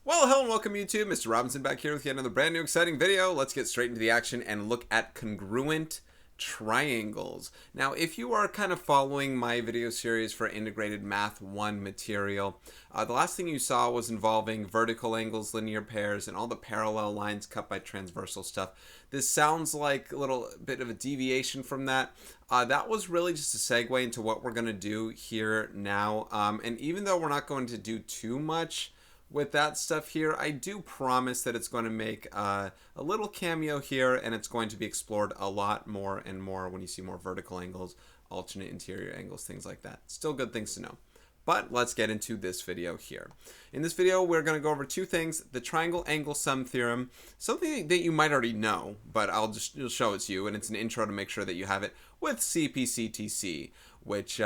Well, hello and welcome YouTube. Mr. Robinson back here with yet another brand new exciting video. Let's get straight into the action and look at congruent triangles. Now, if you are kind of following my video series for integrated math 1 material, the last thing you saw was involving vertical angles, linear pairs, and all the parallel lines cut by transversal stuff. This sounds like a little bit of a deviation from that. That was really just a segue into what we're going to do here now. And even though we're not going to do too much with that stuff here, I do promise that it's going to make a little cameo here, and it's going to be explored a lot more and more when you see more vertical angles, alternate interior angles, things like that. Still good things to know. But let's get into this video here. In this video, we're going to go over two things: the triangle angle sum theorem, something that you might already know, but I'll just show it to you, and it's an intro to make sure that you have it, with Cpctc, which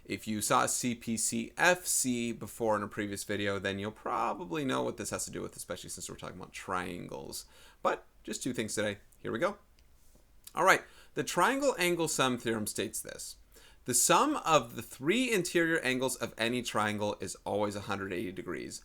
if you saw Cpcfc before in a previous video, then you'll probably know what this has to do with, especially since we're talking about triangles. But just two things today. Here we go. All right, the triangle angle sum theorem states this: the sum of the three interior angles of any triangle is always 180 degrees.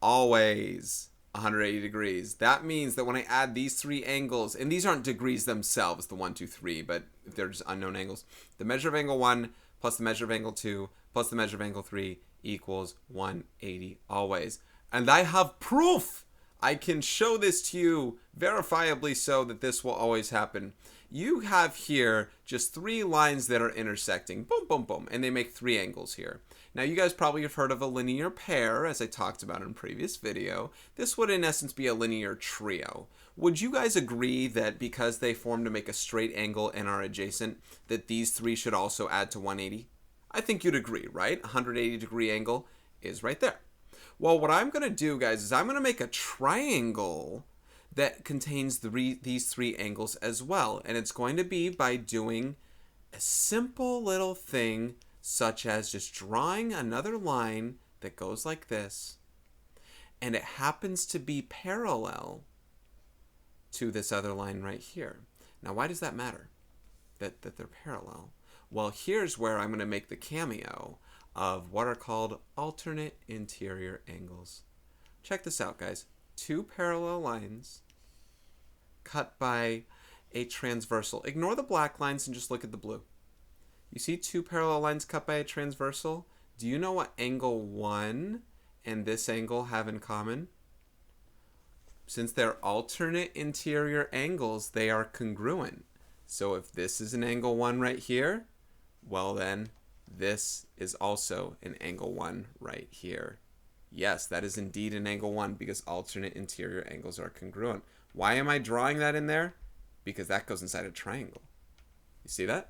Always 180 degrees. That means that when I add these three angles, and these aren't degrees themselves, the 1, 2, 3, but if they're just unknown angles, the measure of angle 1 plus the measure of angle 2 plus the measure of angle 3 equals 180 always. And I have proof! I can show this to you verifiably so that this will always happen. You have here just three lines that are intersecting, boom, boom, boom, and they make three angles here. Now, you guys probably have heard of a linear pair, as I talked about in a previous video. This would, in essence, be a linear trio. Would you guys agree that because they form to make a straight angle and are adjacent, that these three should also add to 180? I think you'd agree, right? 180-degree angle is right there. Well, what I'm going to do, guys, is I'm going to make a triangle that contains these three angles as well. And it's going to be by doing a simple little thing, such as just drawing another line that goes like this, and it happens to be parallel to this other line right here. Now, why does that matter, that they're parallel? Well, here's where I'm going to make the cameo of what are called alternate interior angles. Check this out, guys. Two parallel lines cut by a transversal. Ignore the black lines and just look at the blue. You see two parallel lines cut by a transversal? Do you know what angle 1 and this angle have in common? Since they're alternate interior angles, they are congruent. So if this is an angle 1 right here, well then, this is also an angle 1 right here. Yes, that is indeed an angle 1 because alternate interior angles are congruent. Why am I drawing that in there? Because that goes inside a triangle. You see that?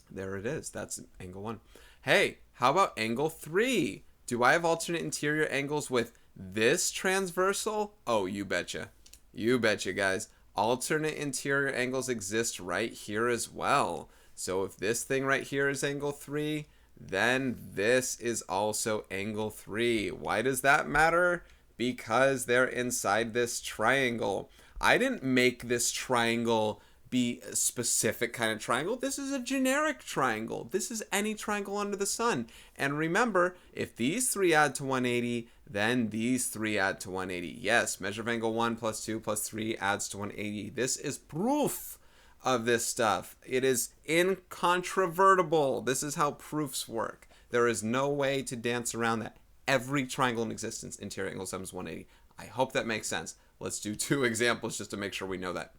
There it is. That's angle 1. Hey, how about angle 3? Do I have alternate interior angles with this transversal? Oh, you betcha. You betcha, guys. Alternate interior angles exist right here as well. So if this thing right here is angle 3, then this is also angle 3. Why does that matter? Because they're inside this triangle. I didn't make this triangle be a specific kind of triangle. This is a generic triangle. This is any triangle under the sun. And remember, if these three add to 180, then these three add to 180. Yes, measure of angle 1 plus 2 plus 3 adds to 180. This is proof of this stuff. It is incontrovertible. This is how proofs work. There is no way to dance around that. Every triangle in existence, interior angle sum is 180. I hope that makes sense. Let's do two examples just to make sure we know that.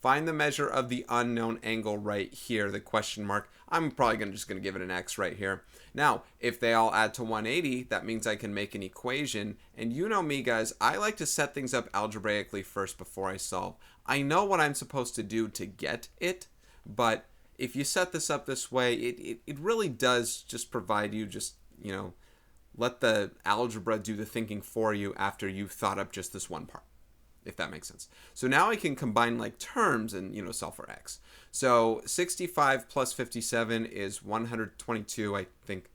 Find the measure of the unknown angle right here, the question mark. I'm probably just going to give it an X right here. Now, if they all add to 180, that means I can make an equation. And you know me, guys, I like to set things up algebraically first before I solve. I know what I'm supposed to do to get it, but if you set this up this way, it really does just provide you just, let the algebra do the thinking for you after you've thought up just this one part, if that makes sense. So now I can combine like terms and, solve for x. So 65 plus 57 is 122, I think,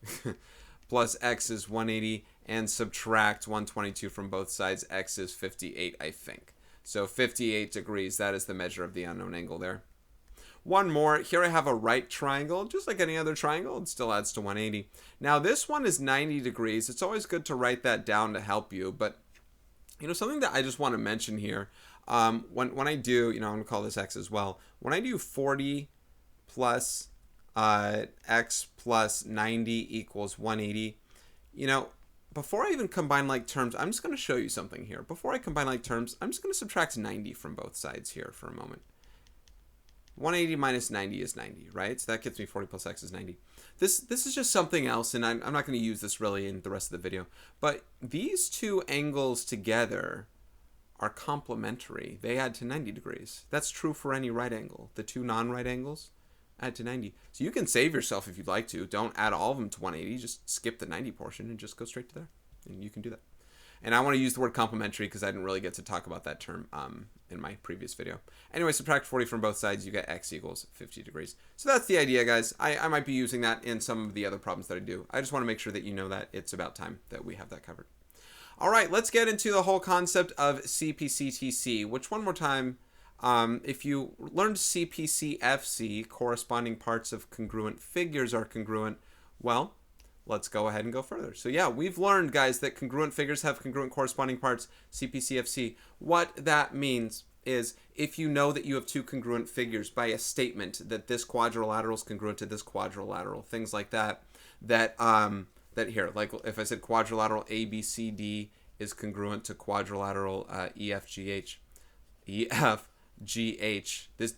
plus x is 180, and subtract 122 from both sides, x is 58, I think. So 58 degrees, that is the measure of the unknown angle there. One more. Here I have a right triangle. Just like any other triangle, it still adds to 180. Now this one is 90 degrees. It's always good to write that down to help you. But, something that I just want to mention here, when I do, I'm going to call this x as well. When I do 40 plus x plus 90 equals 180, before I even combine like terms, I'm just going to show you something here. Before I combine like terms, I'm just going to subtract 90 from both sides here for a moment. 180 minus 90 is 90, right? So that gets me 40 plus x is 90. This is just something else, and I'm not going to use this really in the rest of the video. But these two angles together are complementary. They add to 90 degrees. That's true for any right angle. The two non-right angles add to 90. So you can save yourself if you'd like to. Don't add all of them to 180. Just skip the 90 portion and just go straight to there. And you can do that. And I want to use the word complementary because I didn't really get to talk about that term in my previous video. Anyway, subtract 40 from both sides. You get x equals 50 degrees. So that's the idea, guys. I might be using that in some of the other problems that I do. I just want to make sure that you know that it's about time that we have that covered. All right, let's get into the whole concept of Cpctc, which one more time, if you learned Cpcfc, corresponding parts of congruent figures are congruent, well, let's go ahead and go further. So yeah, we've learned, guys, that congruent figures have congruent corresponding parts, Cpcfc. What that means is if you know that you have two congruent figures by a statement that this quadrilateral is congruent to this quadrilateral, things like that, that here, like if I said quadrilateral ABCD is congruent to quadrilateral EFGH. This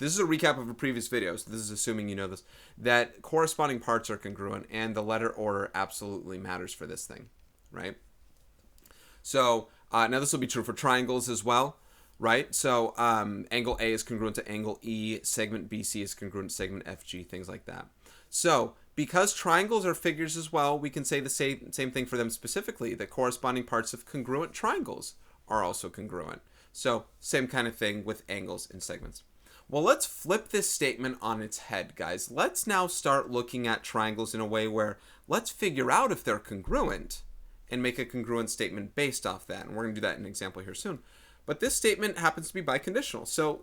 is a recap of a previous video, so this is assuming you know this, that corresponding parts are congruent and the letter order absolutely matters for this thing, right? So now this will be true for triangles as well, right? So angle A is congruent to angle E, segment BC is congruent to segment FG, things like that. So because triangles are figures as well, we can say the same thing for them specifically, that corresponding parts of congruent triangles are also congruent. So same kind of thing with angles and segments. Well, let's flip this statement on its head, guys. Let's now start looking at triangles in a way where let's figure out if they're congruent and make a congruent statement based off that. And we're going to do that in an example here soon. But this statement happens to be biconditional. So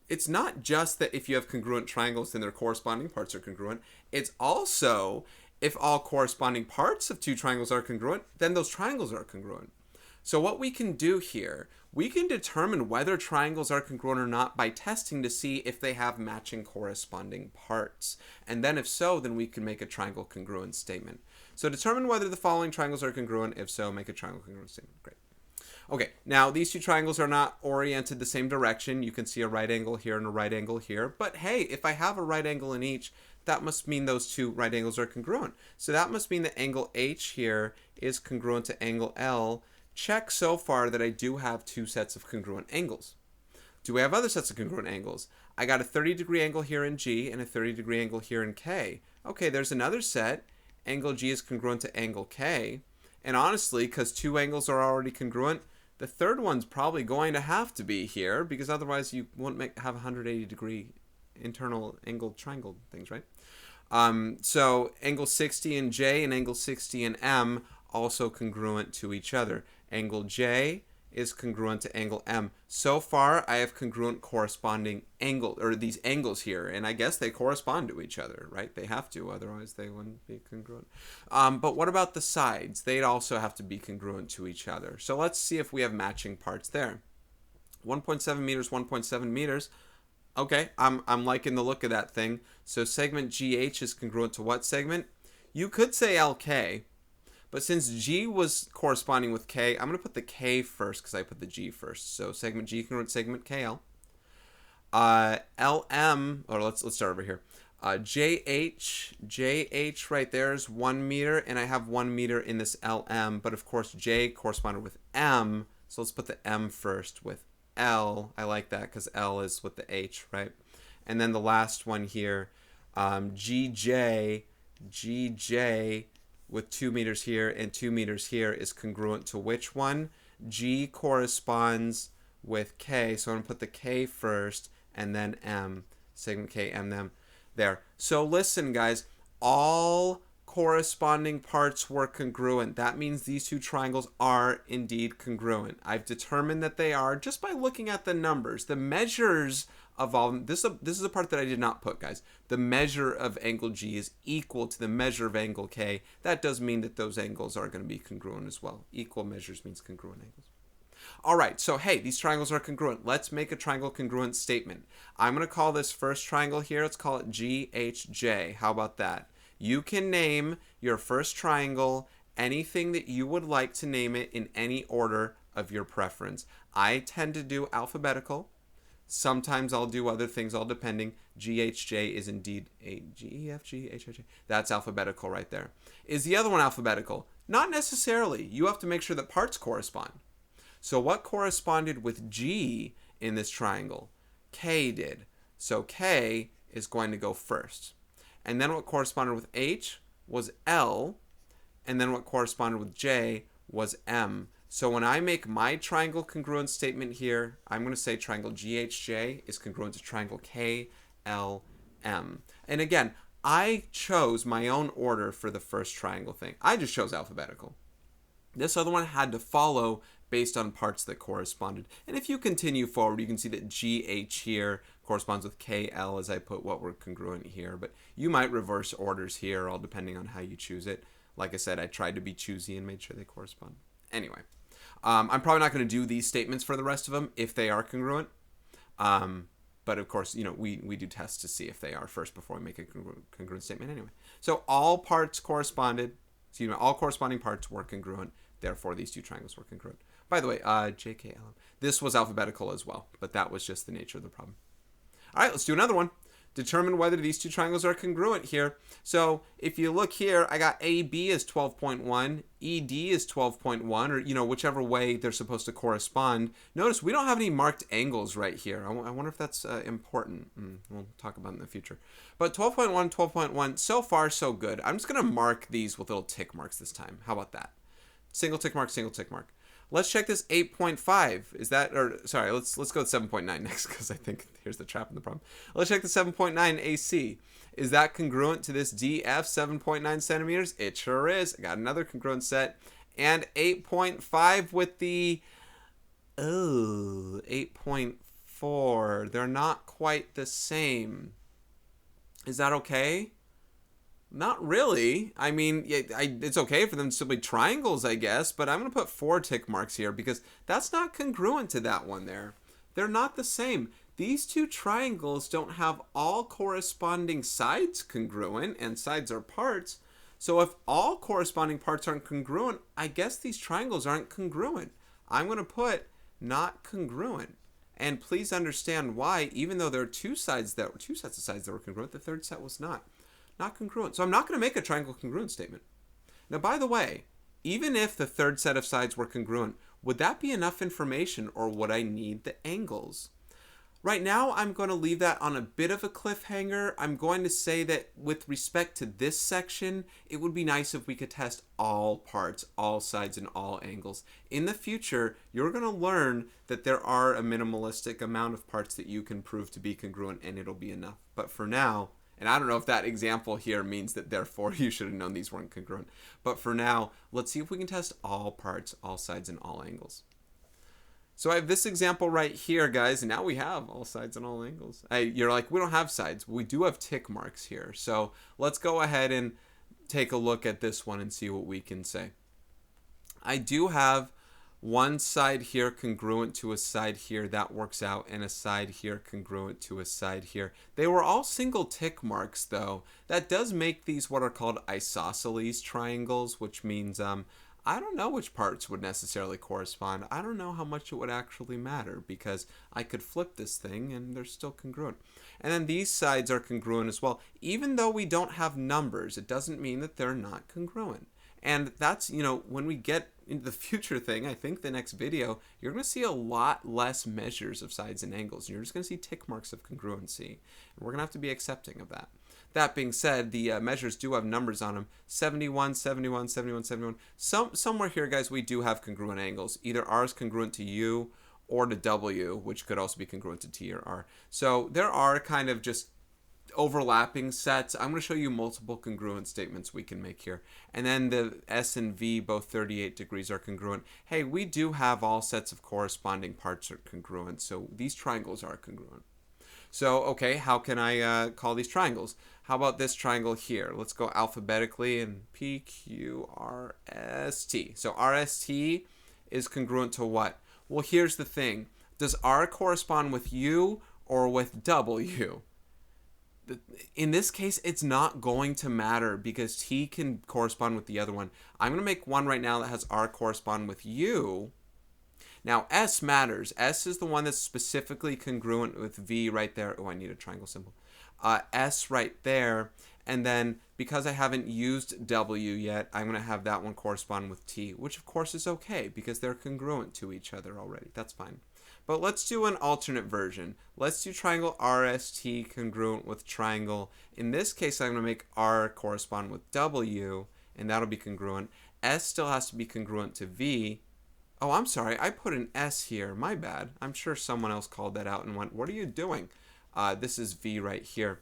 it's not just that if you have congruent triangles, then their corresponding parts are congruent. It's also if all corresponding parts of two triangles are congruent, then those triangles are congruent. So what we can do here, we can determine whether triangles are congruent or not by testing to see if they have matching corresponding parts. And then if so, then we can make a triangle congruent statement. So determine whether the following triangles are congruent. If so, make a triangle congruent statement. Great. Okay, now these two triangles are not oriented the same direction. You can see a right angle here and a right angle here. But hey, if I have a right angle in each, that must mean those two right angles are congruent. So that must mean that angle H here is congruent to angle L. Check so far that I do have two sets of congruent angles. Do we have other sets of congruent angles? I got a 30-degree angle here in G and a 30-degree angle here in K. Okay, there's another set. Angle G is congruent to angle K. And honestly, because two angles are already congruent, the third one's probably going to have to be here, because otherwise you won't have 180-degree internal angle triangle things, right? So angle 60 in J and angle 60 in M also congruent to each other. Angle J is congruent to angle M. So far, I have congruent corresponding angle, or these angles here, and I guess they correspond to each other, right? They have to, otherwise they wouldn't be congruent. But what about the sides? They'd also have to be congruent to each other. So let's see if we have matching parts there. 1.7 meters, 1.7 meters. Okay, I'm liking the look of that thing. So segment GH is congruent to what segment? You could say LK. But since G was corresponding with K, I'm going to put the K first because I put the G first. So segment G congruent segment KL. LM, or let's start over here. JH right there is 1 meter, and I have 1 meter in this LM. But of course, J corresponded with M, so let's put the M first with L. I like that because L is with the H, right? And then the last one here, GJ with 2 meters here and 2 meters here is congruent to which one? G corresponds with K, so I'm going to put the K first and then M, segment K, M, them there. So listen, guys, all corresponding parts were congruent. That means these two triangles are indeed congruent. I've determined that they are just by looking at the numbers. The measures of all, this is a part that I did not put, guys. The measure of angle G is equal to the measure of angle K. That does mean that those angles are going to be congruent as well. Equal measures means congruent angles. All right, so hey, these triangles are congruent. Let's make a triangle congruent statement. I'm going to call this first triangle here, let's call it GHJ. How about that? You can name your first triangle anything that you would like to name it in any order of your preference. I tend to do alphabetical. Sometimes I'll do other things, all depending. GHJ is indeed a GEFG, That's alphabetical right there. Is the other one alphabetical? Not necessarily. You have to make sure that parts correspond. So what corresponded with G in this triangle? K did. So K is going to go first. And then what corresponded with H was L. And then what corresponded with J was M. So when I make my triangle congruent statement here, I'm going to say triangle GHJ is congruent to triangle KLM. And again, I chose my own order for the first triangle thing. I just chose alphabetical. This other one had to follow based on parts that corresponded. And if you continue forward, you can see that GH here corresponds with KL as I put what were congruent here. But you might reverse orders here, all depending on how you choose it. Like I said, I tried to be choosy and made sure they correspond. Anyway, I'm probably not going to do these statements for the rest of them if they are congruent. But of course, you know, we do tests to see if they are first before we make a congruent statement anyway. So all parts corresponded, excuse me, all corresponding parts were congruent. Therefore, these two triangles were congruent. By the way, JKLM. This was alphabetical as well, but that was just the nature of the problem. All right, let's do another one. Determine whether these two triangles are congruent here. So if you look here, I got AB is 12.1, ED is 12.1, or, you know, whichever way they're supposed to correspond. Notice we don't have any marked angles right here. I wonder if that's important. We'll talk about it in the future. But 12.1, 12.1, so far so good. I'm just going to mark these with little tick marks this time. How about that? Single tick mark, single tick mark. Let's check this 8.5. Is that, or sorry, let's go with 7.9 next, because I think here's the trap in the problem. Let's check the 7.9 AC. Is that congruent to this DF 7.9 centimeters? It sure is. I got another congruent set. And 8.5 with the, 8.4. They're not quite the same. Is that okay? Not really. I mean, it's okay for them to still be triangles, I guess, but I'm going to put 4 tick marks here because that's not congruent to that one there. They're not the same. These two triangles don't have all corresponding sides congruent, and sides are parts. So if all corresponding parts aren't congruent, I guess these triangles aren't congruent. I'm going to put not congruent. And please understand why, even though there are two sets of sides that were congruent, the third set was not. Not congruent. So I'm not going to make a triangle congruent statement. Now, by the way, even if the third set of sides were congruent, would that be enough information, or would I need the angles? Right now, I'm going to leave that on a bit of a cliffhanger. I'm going to say that with respect to this section, it would be nice if we could test all parts, all sides, and all angles. In the future, you're going to learn that there are a minimalistic amount of parts that you can prove to be congruent, and it'll be enough. But for now, and I don't know if that example here means that therefore you should have known these weren't congruent. But for now, let's see if we can test all parts, all sides, and all angles. So I have this example right here, guys, and now we have all sides and all angles. You're like, we don't have sides. We do have tick marks here. So let's go ahead and take a look at this one and see what we can say. I do have one side here congruent to a side here, that works out, and a side here congruent to a side here. They were all single tick marks, though. That does make these what are called isosceles triangles, which means I don't know which parts would necessarily correspond. I don't know how much it would actually matter, because I could flip this thing and they're still congruent. And then these sides are congruent as well. Even though we don't have numbers, it doesn't mean that they're not congruent. And that's, you know, when we get into the future thing, I think the next video, you're going to see a lot less measures of sides and angles. You're just going to see tick marks of congruency. And we're going to have to be accepting of that. That being said, the measures do have numbers on them. 71, 71, 71, 71. Somewhere here, guys, we do have congruent angles. Either R is congruent to U or to W, which could also be congruent to T or R. So there are kind of just overlapping sets. I'm going to show you multiple congruent statements we can make here. And then the S and V, both 38 degrees, are congruent. Hey, we do have all sets of corresponding parts are congruent, so these triangles are congruent. So, okay, how can I call these triangles? How about this triangle here? Let's go alphabetically and P, Q, R, S, T. So RST is congruent to what? Well, here's the thing. Does R correspond with U or with W? In this case, it's not going to matter because T can correspond with the other one. I'm going to make one right now that has R correspond with U. Now, S matters. S is the one that's specifically congruent with V right there. Oh, I need a triangle symbol. S right there. And then, because I haven't used W yet, I'm going to have that one correspond with T, which of course is okay because they're congruent to each other already. That's fine. But let's do an alternate version. Let's do triangle RST congruent with triangle. In this case, I'm going to make R correspond with W, and that'll be congruent. S still has to be congruent to V. Oh, I'm sorry. I put an S here. My bad. I'm sure someone else called that out and went, what are you doing? This is V right here.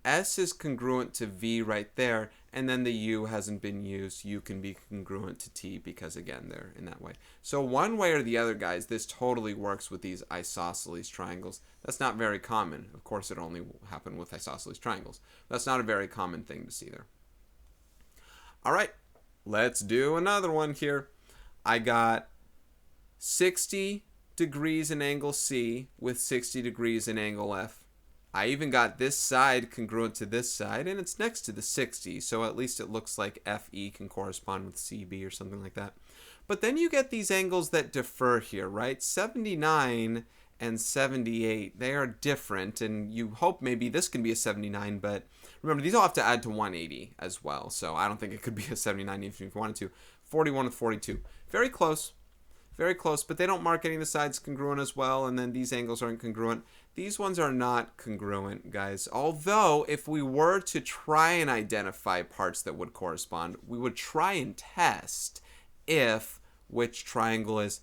S is congruent to V right there, and then the U hasn't been used. U can be congruent to T because, again, they're in that way. So one way or the other, guys, this totally works with these isosceles triangles. That's not very common. Of course, it only will happen with isosceles triangles. That's not a very common thing to see there. All right, let's do another one here. I got 60 degrees in angle C with 60 degrees in angle F. I even got this side congruent to this side, and it's next to the 60, so at least it looks like FE can correspond with CB or something like that. But then you get these angles that differ here, right? 79 and 78, they are different, and you hope maybe this can be a 79, but remember, these all have to add to 180 as well, so I don't think it could be a 79 even if you wanted to. 41 with 42. Very close. Very close, but they don't mark any of the sides congruent as well, and then these angles aren't congruent. These ones are not congruent, guys. Although, if we were to try and identify parts that would correspond, we would try and test if which triangle is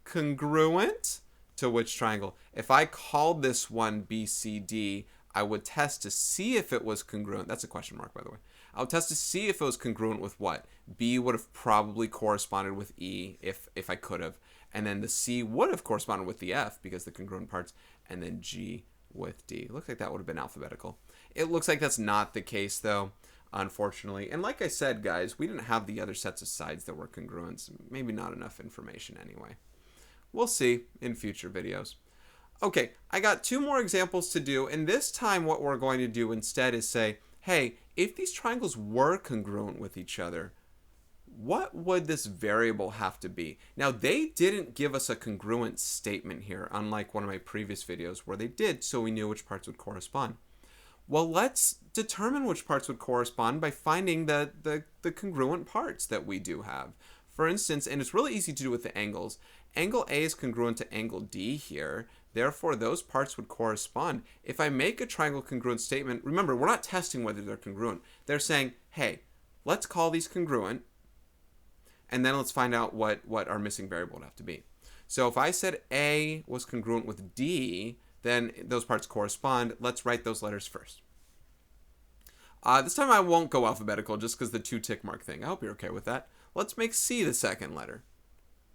congruent to which triangle. If I called this one BCD, I would test to see if it was congruent. That's a question mark, by the way. I would test to see if it was congruent with what? B would have probably corresponded with E if I could have. And then the C would have corresponded with the F because the congruent parts. And then G with D. Looks like that would have been alphabetical. It looks like that's not the case, though, unfortunately. And like I said, guys, we didn't have the other sets of sides that were congruent. So maybe not enough information anyway. We'll see in future videos. Okay, I got two more examples to do. And this time what we're going to do instead is say, hey, if these triangles were congruent with each other, what would this variable have to be? Now, they didn't give us a congruent statement here, unlike one of my previous videos where they did, so we knew which parts would correspond. Well, let's determine which parts would correspond by finding the congruent parts that we do have. For instance, and it's really easy to do with the angles, angle A is congruent to angle D here. Therefore, those parts would correspond. If I make a triangle congruent statement, remember, we're not testing whether they're congruent. They're saying, hey, let's call these congruent, and then let's find out what our missing variable would have to be. So if I said A was congruent with D, then those parts correspond. Let's write those letters first. This time I won't go alphabetical just because the 2 tick mark thing. I hope you're okay with that. Let's make C the second letter.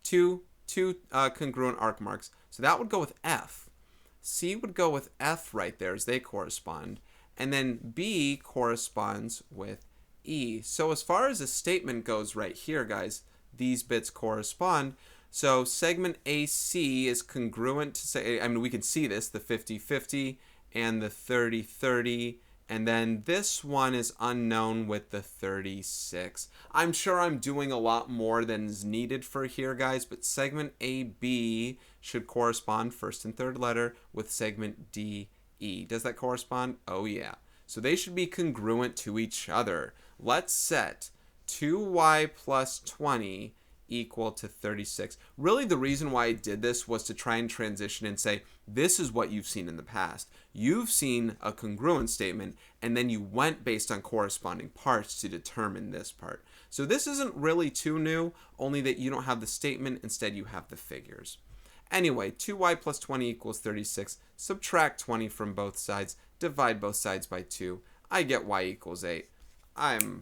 Two congruent arc marks. So that would go with F. C would go with F right there as they correspond. And then B corresponds with E. So as far as a statement goes right here, guys, these bits correspond. So segment AC is congruent to, say, I mean, we can see this, the 50-50 and the 30-30. And then this one is unknown with the 36. I'm sure I'm doing a lot more than is needed for here, guys, but segment AB should correspond first and third letter with segment DE. Does that correspond? Oh, yeah. So they should be congruent to each other. Let's set 2y plus 20 equal to 36. Really, the reason why I did this was to try and transition and say, this is what you've seen in the past. You've seen a congruent statement, and then you went based on corresponding parts to determine this part. So this isn't really too new, only that you don't have the statement, instead you have the figures. Anyway, 2y plus 20 equals 36. Subtract 20 from both sides. Divide both sides by 2. I get y equals 8.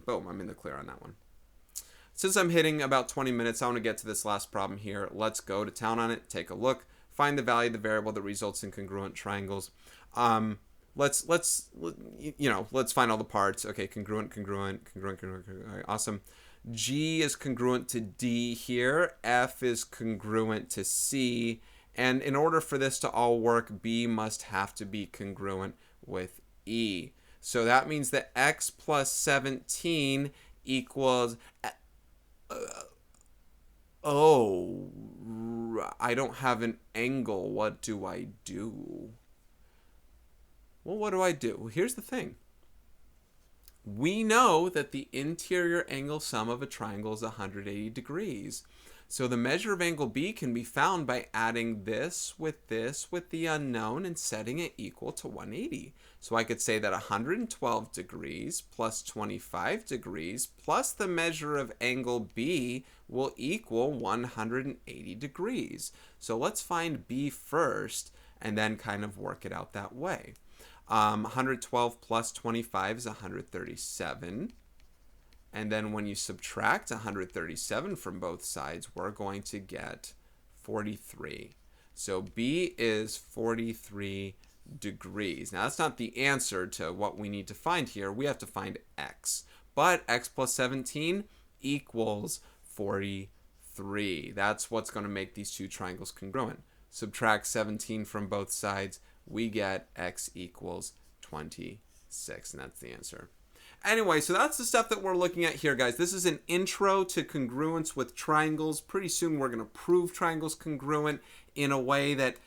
Boom, I'm in the clear on that one. Since I'm hitting about 20 minutes, I want to get to this last problem here. Let's go to town on it, take a look, find the value of the variable that results in congruent triangles. Let's find all the parts. Okay, congruent. Right, awesome. G is congruent to D here. F is congruent to C. And in order for this to all work, B must have to be congruent with E. So that means that x plus 17 equals... I don't have an angle. What do I do? Well, what do I do? Well, here's the thing. We know that the interior angle sum of a triangle is 180 degrees. So the measure of angle B can be found by adding this with the unknown and setting it equal to 180. So I could say that 112 degrees plus 25 degrees plus the measure of angle B will equal 180 degrees. So let's find B first and then kind of work it out that way. 112 plus 25 is 137. And then when you subtract 137 from both sides, we're going to get 43. So B is 43 degrees. Now, that's not the answer to what we need to find here. We have to find x. But x plus 17 equals 43. That's what's going to make these two triangles congruent. Subtract 17 from both sides, we get x equals 26, and that's the answer. Anyway, so that's the stuff that we're looking at here, guys. This is an intro to congruence with triangles. Pretty soon we're going to prove triangles congruent in a way that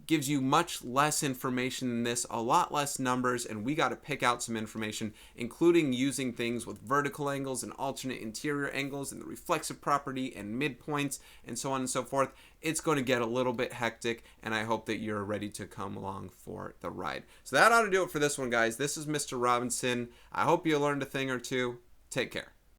gives you much less information than this, a lot less numbers, and we got to pick out some information, including using things with vertical angles and alternate interior angles and the reflexive property and midpoints and so on and so forth. It's going to get a little bit hectic, and I hope that you're ready to come along for the ride. So that ought to do it for this one, guys. This is Mr. Robinson. I hope you learned a thing or two. Take care.